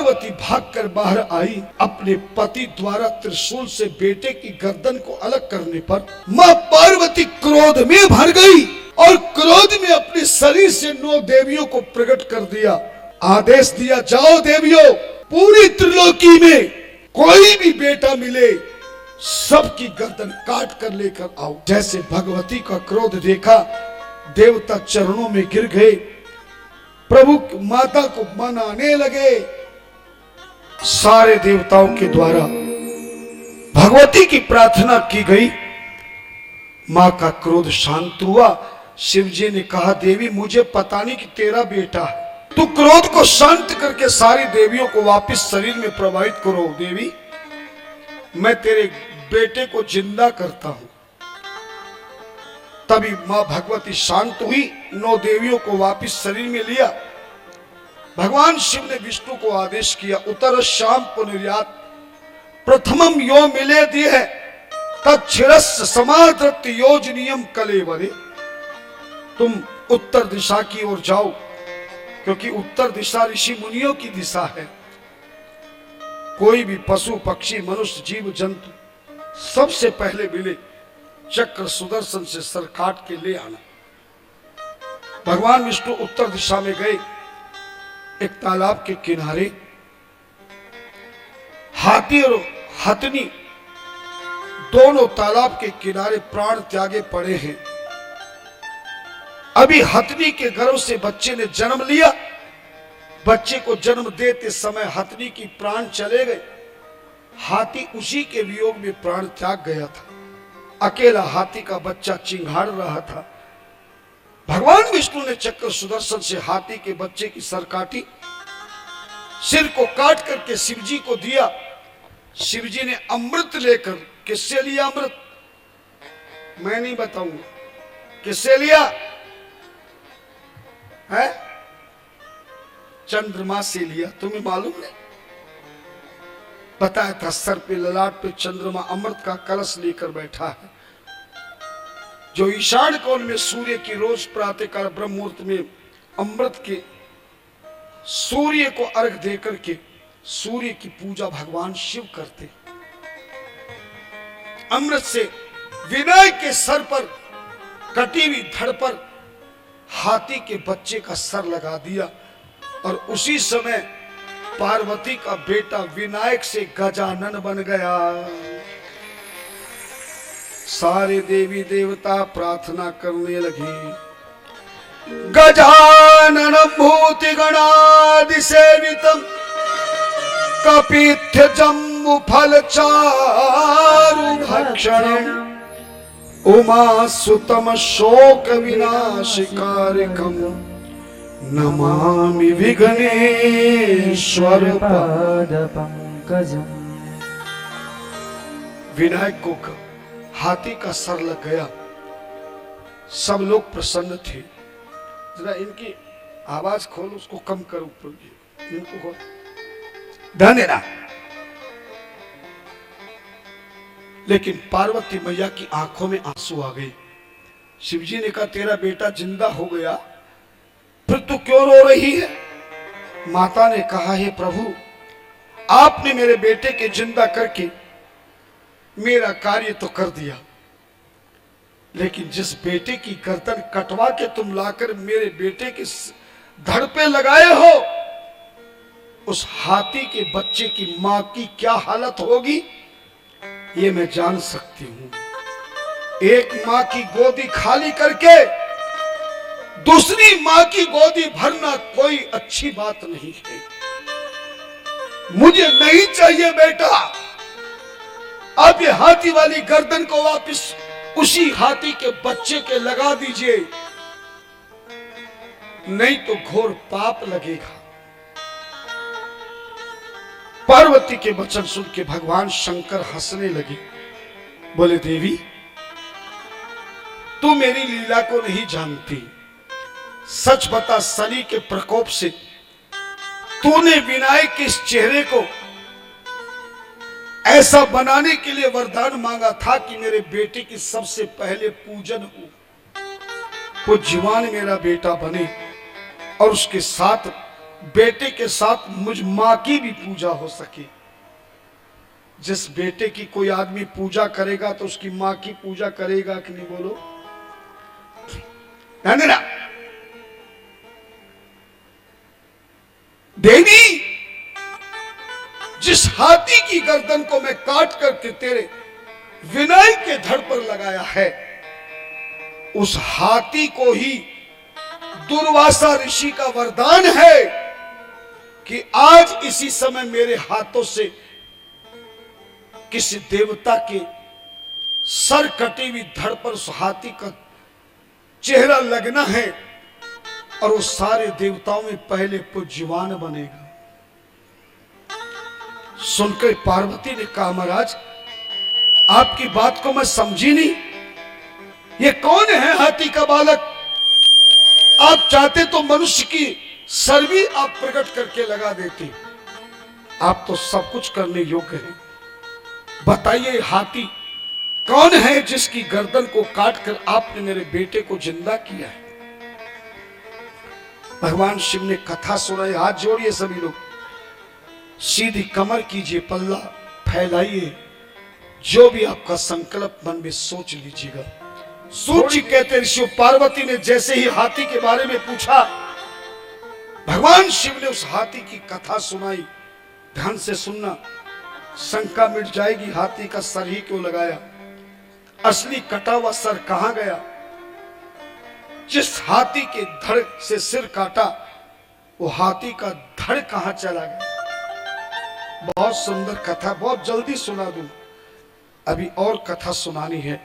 पार्वती भागकर बाहर आई। अपने पति द्वारा त्रिशूल से बेटे की गर्दन को अलग करने पर मां पार्वती क्रोध में भर गई और क्रोध में अपने शरीर से 9 देवियों को प्रकट कर दिया। आदेश दिया, जाओ देवियों, पूरी त्रिलोकी में कोई भी बेटा मिले सबकी गर्दन काट कर लेकर आओ। जैसे भगवती का क्रोध देखा, देवता चरणों में गिर गए, प्रभु माता को मनाने लगे। सारे देवताओं के द्वारा भगवती की प्रार्थना की गई, मां का क्रोध शांत हुआ। शिव जी ने कहा, देवी मुझे पता नहीं कि तेरा बेटा है, तू क्रोध को शांत करके सारी देवियों को वापस शरीर में प्रवाहित करो। देवी मैं तेरे बेटे को जिंदा करता हूं। तभी मां भगवती शांत हुई, 9 देवियों को वापस शरीर में लिया। भगवान शिव ने विष्णु को आदेश किया, उत्तर शाम पुनर्यात प्रथमम यो मिले दिए तत्शिरस्य समाधृत योजनियम कलेवरे। तुम उत्तर दिशा की ओर जाओ, क्योंकि उत्तर दिशा ऋषि मुनियों की दिशा है। कोई भी पशु पक्षी मनुष्य जीव जंतु सबसे पहले मिले, चक्र सुदर्शन से सर काट के ले आना। भगवान विष्णु उत्तर दिशा में गए। एक तालाब के किनारे हाथी और हथनी दोनों तालाब के किनारे प्राण त्यागे पड़े हैं। अभी हथनी के गर्भ से बच्चे ने जन्म लिया। बच्चे को जन्म देते समय हथनी की प्राण चले गए। हाथी उसी के वियोग में प्राण त्याग गया था। अकेला हाथी का बच्चा चिंघाड़ रहा था। भगवान विष्णु ने चक्र सुदर्शन से हाथी के बच्चे की सर काटी, सिर को काट करके शिवजी को दिया। शिवजी ने अमृत लेकर, किससे लिया अमृत मैं नहीं बताऊंगा, किससे लिया है, चंद्रमा से लिया। तुम्हें मालूम नहीं, बताया था सर पे ललाट पे चंद्रमा अमृत का कलश लेकर बैठा है, जो ईशान कोण में सूर्य की रोज प्रातःकाल ब्रह्म मुहूर्त में अमृत के सूर्य को अर्घ देकर के सूर्य की पूजा भगवान शिव करते। अमृत से विनायक के सर पर कटी हुई धड़ पर हाथी के बच्चे का सर लगा दिया और उसी समय पार्वती का बेटा विनायक से गजानन बन गया। सारे देवी देवता प्रार्थना करने लगे, गजानन भूति गणादि सेवितम कपित्थ जम्बु फल चारु भक्षणम उमा सुतम शोक विनाशकारिकम नमामि विघ्नेश्वर पाद पंकजम। विनायक को हाथी का सर लग गया। सब लोग प्रसन्न थे। जरा इनकी आवाज खोल, उसको कम कर, ऊपर इनको खोल, धन्यवाद। लेकिन पार्वती मैया की आंखों में आंसू आ गए। शिवजी ने कहा, तेरा बेटा जिंदा हो गया, फिर तू क्यों रो रही है? माता ने कहा, हे प्रभु, आपने मेरे बेटे के जिंदा करके मेरा कार्य तो कर दिया, लेकिन जिस बेटे की गर्दन कटवा के तुम लाकर मेरे बेटे के धड़ पे लगाए हो, उस हाथी के बच्चे की मां की क्या हालत होगी ये मैं जान सकती हूं। एक मां की गोदी खाली करके दूसरी मां की गोदी भरना कोई अच्छी बात नहीं है। मुझे नहीं चाहिए बेटा, आप ये हाथी वाली गर्दन को वापस उसी हाथी के बच्चे के लगा दीजिए, नहीं तो घोर पाप लगेगा। पार्वती के वचन सुन के भगवान शंकर हंसने लगे, बोले, देवी तू मेरी लीला को नहीं जानती। सच बता, शनि के प्रकोप से तूने विनायक के इस चेहरे को ऐसा बनाने के लिए वरदान मांगा था कि मेरे बेटे की सबसे पहले पूजन हो, पूज्यवान मेरा बेटा बने और उसके साथ बेटे के साथ मुझ मां की भी पूजा हो सके। जिस बेटे की कोई आदमी पूजा करेगा तो उसकी मां की पूजा करेगा कि नहीं, बोलो? ना देवी, जिस हाथी की गर्दन को मैं काट करके तेरे विनय के धड़ पर लगाया है, उस हाथी को ही दुर्वासा ऋषि का वरदान है कि आज इसी समय मेरे हाथों से किसी देवता के सर कटी हुई धड़ पर उस हाथी का चेहरा लगना है और वो सारे देवताओं में पहले पूज्यवान बनेगा। सुनकर पार्वती ने कहा, महाराज आपकी बात को मैं समझी नहीं, ये कौन है हाथी का बालक? आप चाहते तो मनुष्य की सर भी आप प्रकट करके लगा देते, आप तो सब कुछ करने योग्य हैं। बताइए हाथी कौन है जिसकी गर्दन को काटकर आपने मेरे बेटे को जिंदा किया है? भगवान शिव ने कथा सुनाई। हाथ जोड़िए सभी लोग, सीधी कमर कीजिए, पल्ला फैलाइए, जो भी आपका संकल्प मन में सोच लीजिएगा। सूत जी कहते ऋषि पार्वती ने जैसे ही हाथी के बारे में पूछा, भगवान शिव ने उस हाथी की कथा सुनाई। ध्यान से सुनना, शंका मिट जाएगी, हाथी का सर ही क्यों लगाया, असली कटा हुआ सर कहां गया? जिस हाथी के धड़ से सिर काटा वो हाथी का धड़ कहां चला गया? बहुत सुंदर कथा, बहुत जल्दी सुना दूं, अभी और कथा सुनानी है,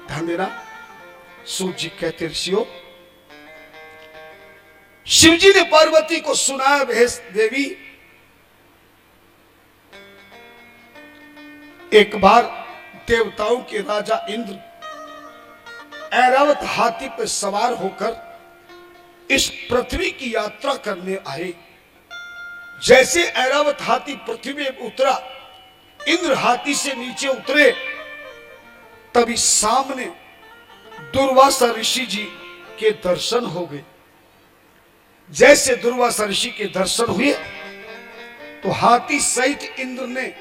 ध्यान देना। सूत जी कहते ऋषियों, शिव जी ने पार्वती को सुनाया, देवी एक बार देवताओं के राजा इंद्र ऐरावत हाथी पर सवार होकर इस पृथ्वी की यात्रा करने आए। जैसे ऐरावत हाथी पृथ्वी में उतरा, इंद्र हाथी से नीचे उतरे, तभी सामने दुर्वासा ऋषि जी के दर्शन हो गए। जैसे दुर्वासा ऋषि के दर्शन हुए तो हाथी सहित इंद्र ने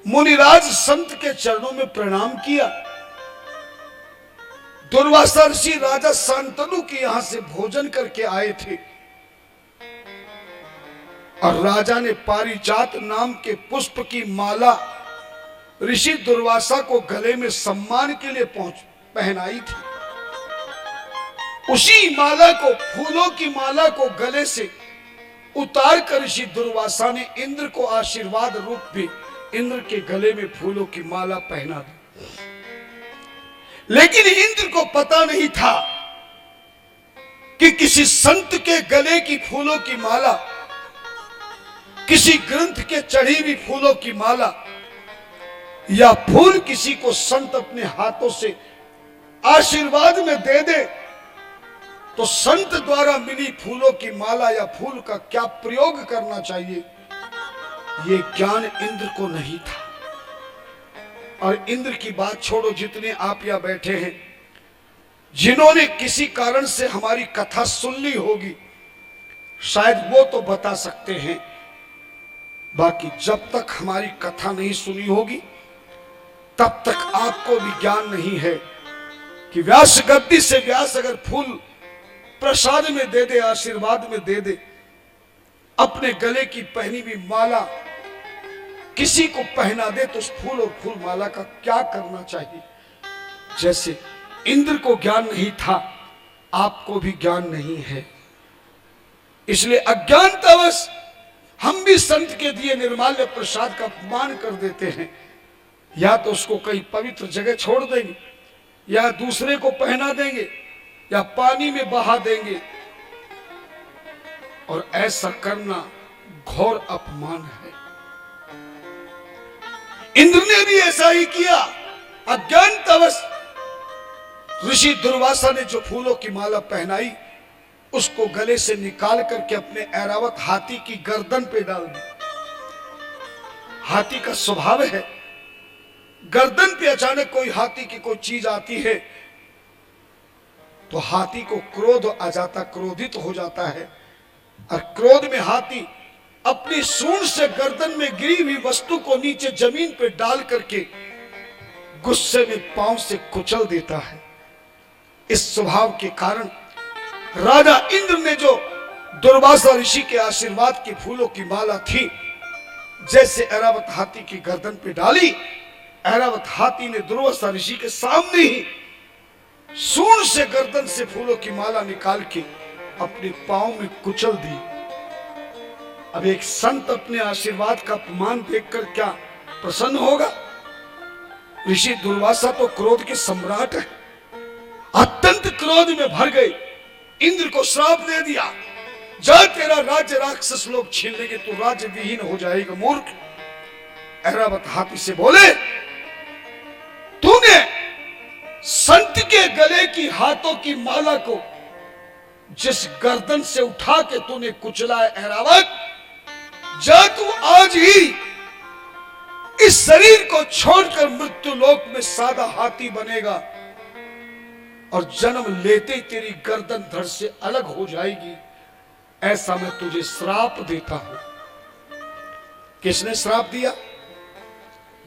मुनिराज संत के चरणों में प्रणाम किया। दुर्वासा ऋषि राजा शांतनु के यहां से भोजन करके आए थे और राजा ने पारिजात नाम के पुष्प की माला ऋषि दुर्वासा को गले में सम्मान के लिए पहनाई थी। उसी माला को, फूलों की माला को गले से उतार कर ऋषि दुर्वासा ने इंद्र को आशीर्वाद रूप भी इंद्र के गले में फूलों की माला पहना दी। लेकिन इंद्र को पता नहीं था कि किसी संत के गले की फूलों की माला, किसी ग्रंथ के चढ़ी हुई फूलों की माला, या फूल किसी को संत अपने हाथों से आशीर्वाद में दे दे तो संत द्वारा मिली फूलों की माला या फूल का क्या प्रयोग करना चाहिए, ये ज्ञान इंद्र को नहीं था। और इंद्र की बात छोड़ो, जितने आप यहां बैठे हैं, जिन्होंने किसी कारण से हमारी कथा सुन ली होगी, शायद वो तो बता सकते हैं, बाकी जब तक हमारी कथा नहीं सुनी होगी तब तक आपको भी ज्ञान नहीं है कि व्यास गद्दी से व्यास अगर फूल प्रसाद में दे दे, आशीर्वाद में दे दे, अपने गले की पहनी हुई माला किसी को पहना दे तो उस फूल और फूल माला का क्या करना चाहिए। जैसे इंद्र को ज्ञान नहीं था, आपको भी ज्ञान नहीं है, इसलिए अज्ञानतावश हम भी संत के दिए निर्माल्य प्रसाद का अपमान कर देते हैं। या तो उसको कहीं पवित्र जगह छोड़ देंगे, या दूसरे को पहना देंगे, या पानी में बहा देंगे, और ऐसा करना घोर अपमान है। इंद्र ने भी ऐसा ही किया। अज्ञानतावश ऋषि दुर्वासा ने जो फूलों की माला पहनाई उसको गले से निकाल करके अपने ऐरावत हाथी की गर्दन पे डाल दी। हाथी का स्वभाव है, गर्दन पे अचानक कोई हाथी की कोई चीज आती है तो हाथी को क्रोध आ जाता, क्रोधित हो जाता है, और क्रोध में हाथी अपनी सूंड से गर्दन में गिरी हुई वस्तु को नीचे जमीन पर डाल करके गुस्से में पांव से कुचल देता है। इस स्वभाव के कारण राजा इंद्र ने जो दुर्वासा ऋषि के आशीर्वाद के फूलों की माला थी, जैसे ऐरावत हाथी की गर्दन पे डाली, ऐरावत हाथी ने दुर्वासा ऋषि के सामने ही सूंड से गर्दन से फूलों की माला निकाल के अपने पांव में कुचल दी। अब एक संत अपने आशीर्वाद का अपमान देखकर क्या प्रसन्न होगा? ऋषि दुर्वासा तो क्रोध के सम्राट है, अत्यंत क्रोध में भर गए, इंद्र को श्राप दे दिया, जा तेरा राज्य राक्षस लोग छीन लेंगे, तू राज्य विहीन हो जाएगा मूर्ख। ऐरावत हाथी से बोले, तूने संत के गले की हाथों की माला को जिस गर्दन से उठा के तूने कुचला है ऐरावत, जा तू आज ही इस शरीर को छोड़कर मृत्यु लोक में सादा हाथी बनेगा और जन्म लेते ही तेरी गर्दन धड़ से अलग हो जाएगी, ऐसा मैं तुझे श्राप देता हूं। किसने श्राप दिया?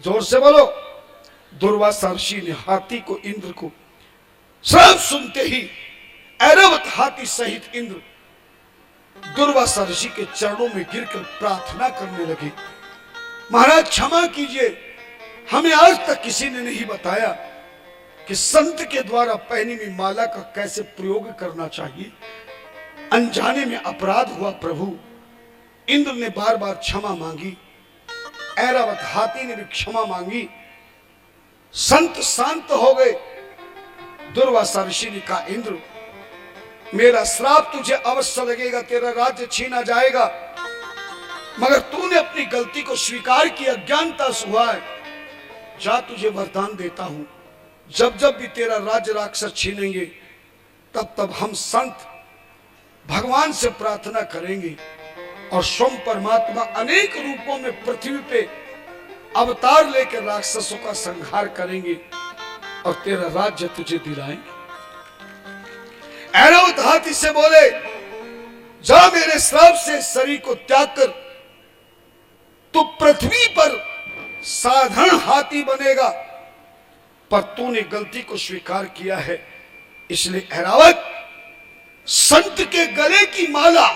जोर से बोलो। दुर्वासा ऋषि ने हाथी को, इंद्र को। श्राप सुनते ही ऐरावत हाथी सहित इंद्र दुर्वासा ऋषि के चरणों में गिरकर प्रार्थना करने लगे, महाराज क्षमा कीजिए, हमें आज तक किसी ने नहीं बताया कि संत के द्वारा पहनी हुई माला का कैसे प्रयोग करना चाहिए। अनजाने में अपराध हुआ प्रभु। इंद्र ने बार बार क्षमा मांगी, ऐरावत हाथी ने भी क्षमा मांगी। संत शांत हो गए। दुर्वासा ऋषि ने कहा, इंद्र मेरा श्राप तुझे अवश्य लगेगा, तेरा राज्य छीना जाएगा, मगर तूने अपनी गलती को स्वीकार किया, अज्ञानता से हुआ है। जा तुझे वरदान देता हूं, जब जब भी तेरा राज्य राक्षस छीनेंगे तब तब हम संत भगवान से प्रार्थना करेंगे और स्वयं परमात्मा अनेक रूपों में पृथ्वी पे अवतार लेकर राक्षसों का संहार करेंगे और तेरा राज्य तुझे दिलाएंगे। ऐरावत हाथी से बोले, जा मेरे श्राप से शरीर को त्याग कर तू पृथ्वी पर साधारण हाथी बनेगा, पर तूने गलती को स्वीकार किया है, इसलिए ऐरावत संत के गले की माला,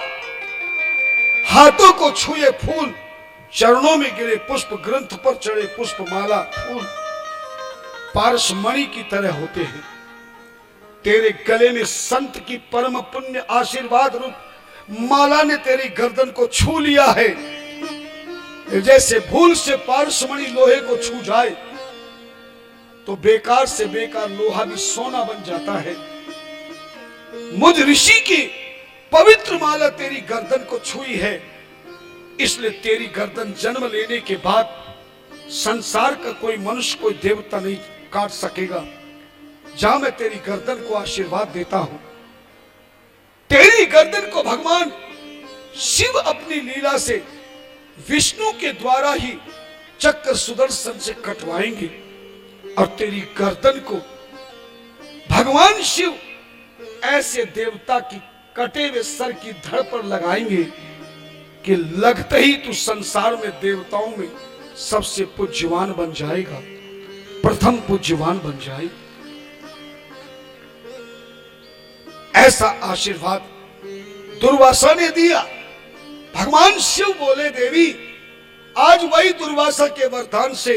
हाथों को छुए फूल, चरणों में गिरे पुष्प, ग्रंथ पर चढ़े पुष्प, माला, फूल पारसमणि की तरह होते हैं। तेरे गले में संत की परम पुण्य आशीर्वाद रूप माला ने तेरी गर्दन को छू लिया है। जैसे भूल से पारसमणि लोहे को छू जाए तो बेकार से बेकार लोहा भी सोना बन जाता है। मुझ ऋषि की पवित्र माला तेरी गर्दन को छुई है, इसलिए तेरी गर्दन जन्म लेने के बाद संसार का कोई मनुष्य, कोई देवता नहीं काट सकेगा। जा मैं तेरी गर्दन को आशीर्वाद देता हूं। तेरी गर्दन को भगवान शिव अपनी लीला से विष्णु के द्वारा ही चक्र सुदर्शन से कटवाएंगे और तेरी गर्दन को भगवान शिव ऐसे देवता की कटे हुए सर की धड़ पर लगाएंगे कि लगते ही तू संसार में देवताओं में सबसे पूज्यवान बन जाएगा, प्रथम पूज्यवान बन जाएगा। ऐसा आशीर्वाद दुर्वासा ने दिया। भगवान शिव बोले, देवी आज वही दुर्वासा के वरदान से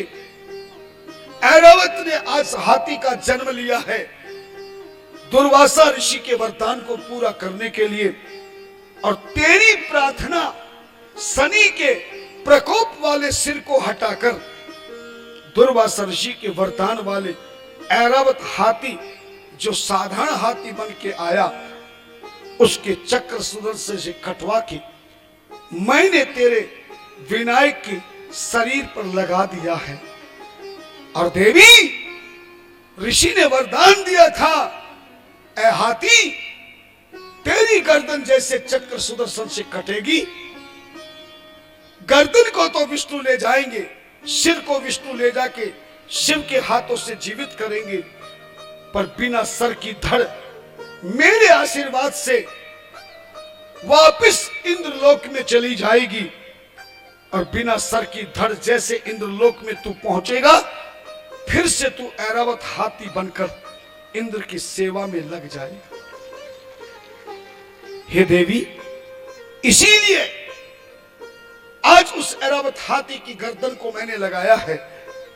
ऐरावत ने आज हाथी का जन्म लिया है। दुर्वासा ऋषि के वरदान को पूरा करने के लिए और तेरी प्रार्थना शनि के प्रकोप वाले सिर को हटाकर दुर्वासा ऋषि के वरदान वाले ऐरावत हाथी जो साधारण हाथी बन के आया, उसके चक्र सुदर्शन से कटवा के मैंने तेरे विनायक के शरीर पर लगा दिया है। और देवी ऋषि ने वरदान दिया था, ऐ हाथी तेरी गर्दन जैसे चक्र सुदर्शन से कटेगी, गर्दन को तो विष्णु ले जाएंगे, सिर को विष्णु ले जाके शिव के हाथों से जीवित करेंगे, पर बिना सर की धड़ मेरे आशीर्वाद से वापस इंद्रलोक में चली जाएगी और बिना सर की धड़ जैसे इंद्रलोक में तू पहुंचेगा, फिर से तू ऐरावत हाथी बनकर इंद्र की सेवा में लग जाएगा। हे देवी, इसीलिए आज उस ऐरावत हाथी की गर्दन को मैंने लगाया है।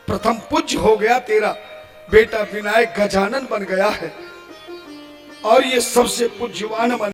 प्रथम पूज्य हो गया, तेरा बेटा विनायक गजानन बन गया है और ये सबसे पूज्यवान बन